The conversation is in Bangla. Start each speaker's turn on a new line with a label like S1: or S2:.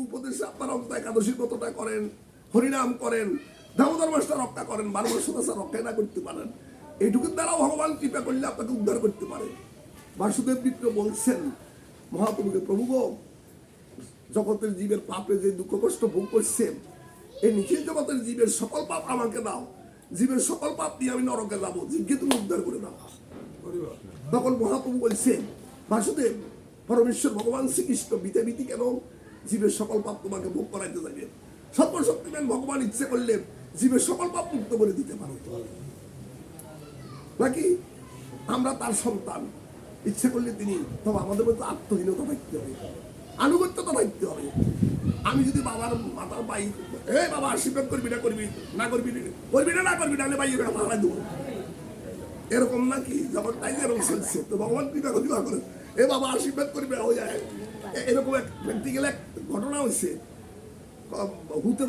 S1: উপদেশে আপনারা অন্তত একাদশীর ব্রতটা করেন, হরিনাম করেন, দামোদর মাসটা রক্ষা করেন, 12 মাস সদস্য রক্ষা না করতে পারেন, এইটুকুর দ্বারা ভগবান কৃপা করলে আপনাকে উদ্ধার করতে পারে। বাসুদেব মিত্র বলছেন মহাপ্রভুকে, প্রভু গো, জগতের জীবের পাপে যে দুঃখ কষ্ট ভোগ করছে, এই নিখিল জগতের জীবের সকল পাপ আমাকে দাও, জীবের সকল পাপ দিয়ে আমি নরকে যাবো, জীবকে তুমি উদ্ধার করে দাও। তখন মহাপ্রভু বলছেন, বাসুদেব, পরমেশ্বর ভগবান শ্রীকৃষ্ণ বিতে কেন জীবের সকল পাপ তোমাকে ভোগ করাইতে যাবে? সর্বশক্তিমান ভগবান ইচ্ছে করলে জীবের সকল পাপ মুক্ত করে দিতে পারে, নাকি আমরা তার সন্তান, ইচ্ছে করলে তিনি, তবে আমাদের মধ্যে আত্মহীনতা থাকতে হবে, আনুগত্যতা থাকতে হবে। আমি যদি বাবার মাথার বাই, এ বাবা আশীর্বাদ করবি না, করবি না, করবি না করবি না, ভাই ভাড়া দেবো, এরকম নাকি? যখন তাই এরকম চলছে, তো ভগবান কৃপা করিবা করে, এ বাবা আশীর্বাদ করবে হয়ে যায়। এরকম এক প্র্যাকটিক্যাল এক ঘটনা হয়েছে, হতে